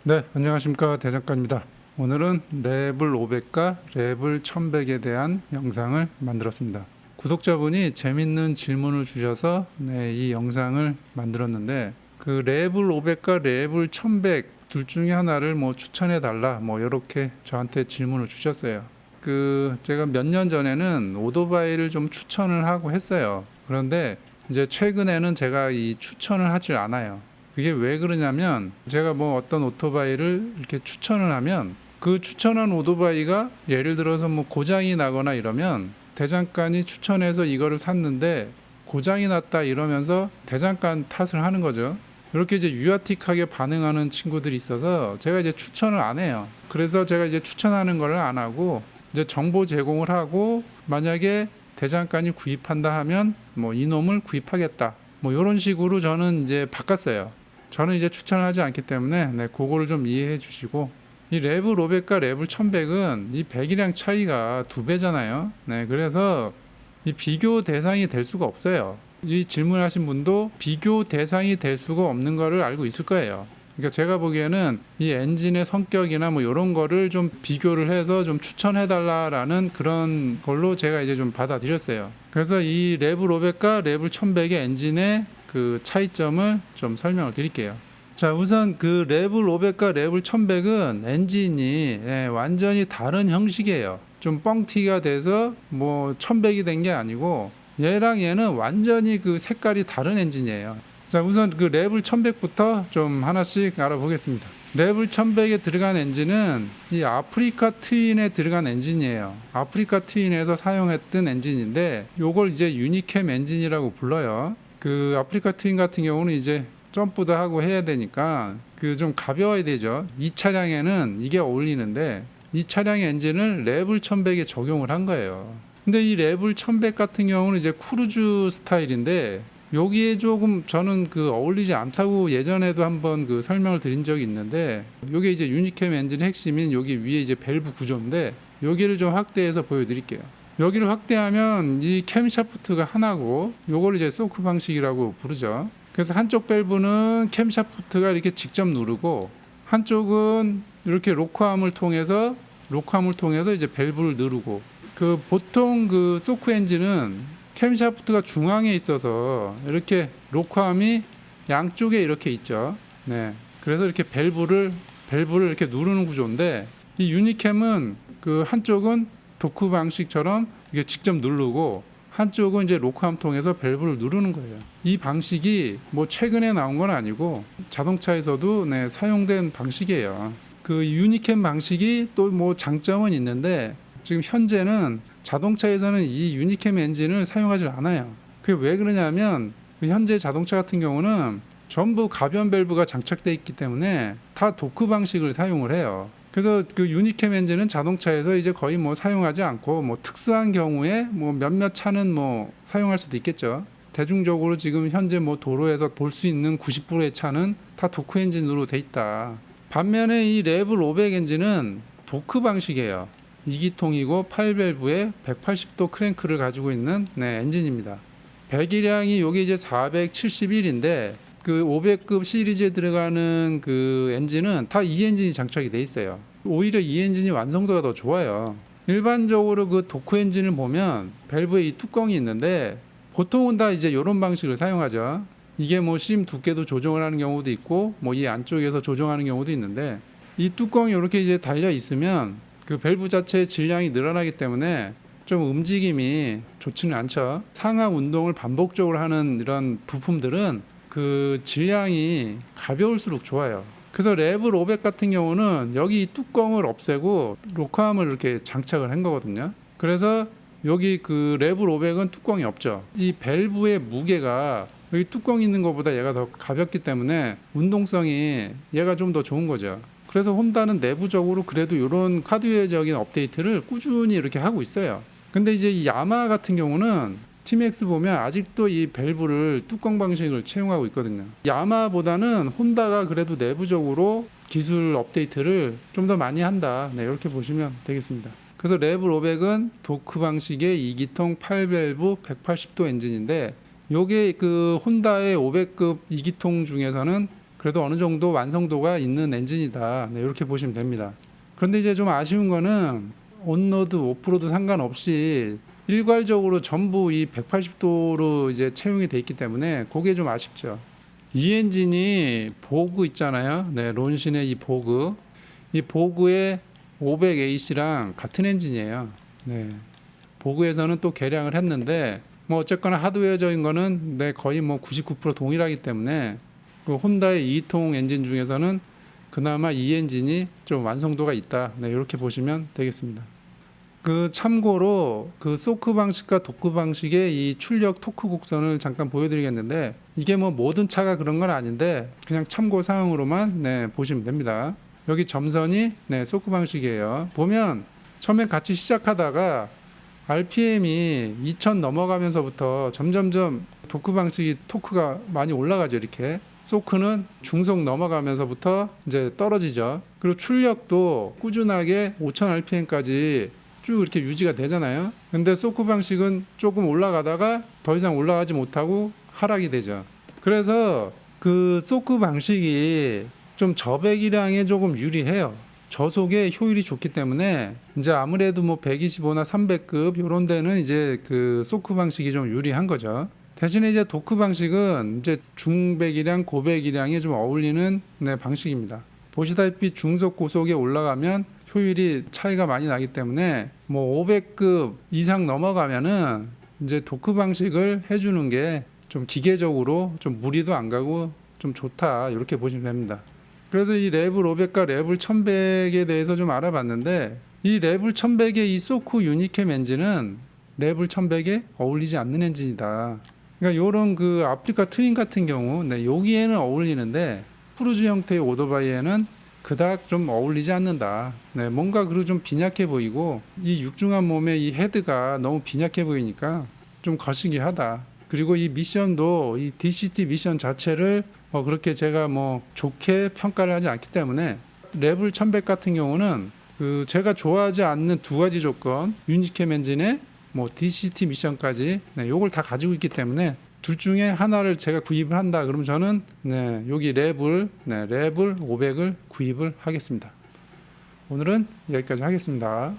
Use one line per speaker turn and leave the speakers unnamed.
네, 안녕하십니까. 대장간입니다. 오늘은 레벨 500과 레벨 1100에 대한 영상을 만들었습니다. 구독자분이 재밌는 질문을 주셔서 이 영상을 만들었는데, 그 레벨 500과 레벨 1100 둘 중에 하나를 추천해 달라 이렇게 저한테 질문을 주셨어요. 제가 몇 년 전에는 오토바이를 좀 추천을 하고 했어요. 그런데 이제 최근에는 제가 이 추천을 하질 않아요. 그게 왜 그러냐면, 제가 어떤 오토바이를 이렇게 추천을 하면 그 추천한 오토바이가 예를 들어서 고장이 나거나 이러면 대장간이 추천해서 이거를 샀는데 고장이 났다 이러면서 대장간 탓을 하는 거죠. 이렇게 이제 유아틱하게 반응하는 친구들이 있어서 제가 이제 추천을 안 해요. 그래서 제가 이제 추천하는 걸 안 하고 이제 정보 제공을 하고, 만약에 대장간이 구입한다 하면 이놈을 구입하겠다 이런 식으로 저는 이제 바꿨어요. 저는 이제 추천을 하지 않기 때문에 그거를 좀 이해해 주시고, 이 레벨 500과 레벨 1100은 이 배기량 차이가 2배잖아요. 그래서 이 비교 대상이 될 수가 없어요. 이 질문하신 분도 비교 대상이 될 수가 없는 거를 알고 있을 거예요. 그러니까 제가 보기에는 이 엔진의 성격이나 이런 거를 좀 비교를 해서 좀 추천해 달라라는 그런 걸로 제가 이제 좀 받아들였어요. 그래서 이 레벨 500과 레벨 1100의 엔진의 그 차이점을 좀 설명을 드릴게요. 자, 우선 그 레벨 500과 레벨 1100은 엔진이 완전히 다른 형식이에요. 좀 뻥튀기가 돼서 1100이 된 게 아니고, 얘랑 얘는 완전히 그 색깔이 다른 엔진이에요. 자, 우선 그 레벨 1100부터 좀 하나씩 알아보겠습니다. 레벨 1100에 들어간 엔진은 이 아프리카 트윈에 들어간 엔진이에요. 아프리카 트윈에서 사용했던 엔진인데, 요걸 이제 유니캠 엔진이라고 불러요. 그 아프리카 트윈 같은 경우는 이제 점프도 하고 해야 되니까 그 좀 가벼워야 되죠. 이 차량에는 이게 어울리는데, 이 차량의 엔진을 레벨 1100에 적용을 한 거예요. 근데 이 레벨 1100 같은 경우는 이제 크루즈 스타일인데, 여기에 조금 저는 어울리지 않다고 예전에도 한번 설명을 드린 적이 있는데, 여기 이제 유니캠 엔진의 핵심인 여기 위에 이제 밸브 구조인데, 여기를 좀 확대해서 보여드릴게요. 여기를 확대하면 이 캠샤프트가 하나고, 요걸 이제 소크 방식이라고 부르죠. 그래서 한쪽 밸브는 캠샤프트가 이렇게 직접 누르고, 한쪽은 이렇게 로크암을 통해서 이제 밸브를 누르고, 보통 소크 엔진은 캠샤프트가 중앙에 있어서 이렇게 로크암이 양쪽에 이렇게 있죠. 그래서 이렇게 밸브를 이렇게 누르는 구조인데, 이 유니캠은 한쪽은 도크 방식처럼 이게 직접 누르고, 한쪽은 이제 로크암 통해서 밸브를 누르는 거예요. 이 방식이 최근에 나온 건 아니고 자동차에서도 사용된 방식이에요. 그 유니캠 방식이 또 장점은 있는데, 지금 현재는 자동차에서는 이 유니캠 엔진을 사용하지 않아요. 그게 왜 그러냐면, 현재 자동차 같은 경우는 전부 가변 밸브가 장착되어 있기 때문에 다 도크 방식을 사용을 해요. 그래서 그 유니캠 엔진은 자동차에서 이제 거의 사용하지 않고, 특수한 경우에 몇몇 차는 사용할 수도 있겠죠. 대중적으로 지금 현재 도로에서 볼 수 있는 90%의 차는 다 도크 엔진으로 돼 있다. 반면에 이 레벨 500 엔진은 도크 방식이에요. 2기통이고 8밸브에 180도 크랭크를 가지고 있는 엔진입니다. 배기량이 여기 이제 471인데, 그 500급 시리즈에 들어가는 그 엔진은 다 이 엔진이 장착이 돼 있어요. 오히려 이 엔진이 완성도가 더 좋아요. 일반적으로 그 도크 엔진을 보면 밸브에 이 뚜껑이 있는데, 보통은 다 이제 이런 방식을 사용하죠. 이게 심 두께도 조정을 하는 경우도 있고, 이 안쪽에서 조정하는 경우도 있는데, 이 뚜껑이 이렇게 이제 달려 있으면 그 밸브 자체의 질량이 늘어나기 때문에 좀 움직임이 좋지는 않죠. 상하 운동을 반복적으로 하는 이런 부품들은 그 질량이 가벼울수록 좋아요. 그래서 레벨 500 같은 경우는 여기 이 뚜껑을 없애고 로크암을 이렇게 장착을 한 거거든요. 그래서 여기 그 레벨 500은 뚜껑이 없죠. 이 밸브의 무게가 여기 뚜껑 있는 것보다 얘가 더 가볍기 때문에 운동성이 얘가 좀 더 좋은 거죠. 그래서 혼다는 내부적으로 그래도 이런 하드웨어적인 업데이트를 꾸준히 이렇게 하고 있어요. 근데 이제 이 야마하 같은 경우는 TMX 보면 아직도 이 밸브를 뚜껑 방식을 채용하고 있거든요. 야마하보다는 혼다가 그래도 내부적으로 기술 업데이트를 좀 더 많이 한다. 이렇게 보시면 되겠습니다. 그래서 레벨 500은 도크 방식의 2기통 8밸브 180도 엔진인데, 요게 그 혼다의 500급 2기통 중에서는 그래도 어느 정도 완성도가 있는 엔진이다. 네, 이렇게 보시면 됩니다. 그런데 이제 좀 아쉬운 거는 온로드, 오프로드 상관없이 일괄적으로 전부 이 180도로 이제 채용이 돼 있기 때문에 그게 좀 아쉽죠. 이 엔진이 보그 있잖아요. 네, 론신의 이 보그의 500AC랑 같은 엔진이에요. 네. 보그에서는 또 개량을 했는데 뭐 어쨌거나 하드웨어적인 거는 네, 거의 뭐 99% 동일하기 때문에 그 혼다의 2통 엔진 중에서는 그나마 이 엔진이 좀 완성도가 있다. 네, 이렇게 보시면 되겠습니다. 그 참고로 그 소크 방식과 도크 방식의 이 출력 토크 곡선을 잠깐 보여드리겠는데 이게 뭐 모든 차가 그런 건 아닌데 그냥 참고 사항으로만 네, 보시면 됩니다. 여기 점선이 네, 소크 방식이에요. 보면 처음에 같이 시작하다가 RPM이 2000 넘어가면서부터 점점점 도크 방식이 토크가 많이 올라가죠. 이렇게 소크는 중속 넘어가면서부터 이제 떨어지죠. 그리고 출력도 꾸준하게 5000 RPM까지 쭉 이렇게 유지가 되잖아요. 근데 소크 방식은 조금 올라가다가 더 이상 올라가지 못하고 하락이 되죠. 그래서 그 소크 방식이 좀 저배기량에 조금 유리해요. 저속에 효율이 좋기 때문에 이제 아무래도 뭐 125나 300급 이런 데는 이제 그 소크 방식이 좀 유리한 거죠. 대신에 이제 도크 방식은 이제 중배기량, 고배기량에 좀 어울리는 네, 방식입니다. 보시다시피 중속, 고속에 올라가면 효율이 차이가 많이 나기 때문에 뭐 500급 이상 넘어가면은 이제 도크 방식을 해주는 게 좀 기계적으로 좀 무리도 안 가고 좀 좋다 이렇게 보시면 됩니다. 그래서 이 레블 500과 레블 1100에 대해서 좀 알아봤는데 이 레블 1100의 이 소크 유니캠 엔진은 레블 1100에 어울리지 않는 엔진이다. 그러니까 요런 그 아프리카 트윈 같은 경우 네, 여기에는 어울리는데 크루즈 형태의 오토바이에는 그닥 좀 어울리지 않는다. 네, 뭔가 그리고 좀 빈약해 보이고 이 육중한 몸의 이 헤드가 너무 빈약해 보이니까 좀 거시기하다. 그리고 이 미션도 이 DCT 미션 자체를 그렇게 제가 뭐 좋게 평가를 하지 않기 때문에 레블 1100 같은 경우는 그 제가 좋아하지 않는 두 가지 조건 유니캠 엔진에 뭐 DCT 미션까지 네, 요걸 다 가지고 있기 때문에 둘 중에 하나를 제가 구입을 한다 그러면 저는 네, 여기 레블 500을 구입을 하겠습니다. 오늘은 여기까지 하겠습니다.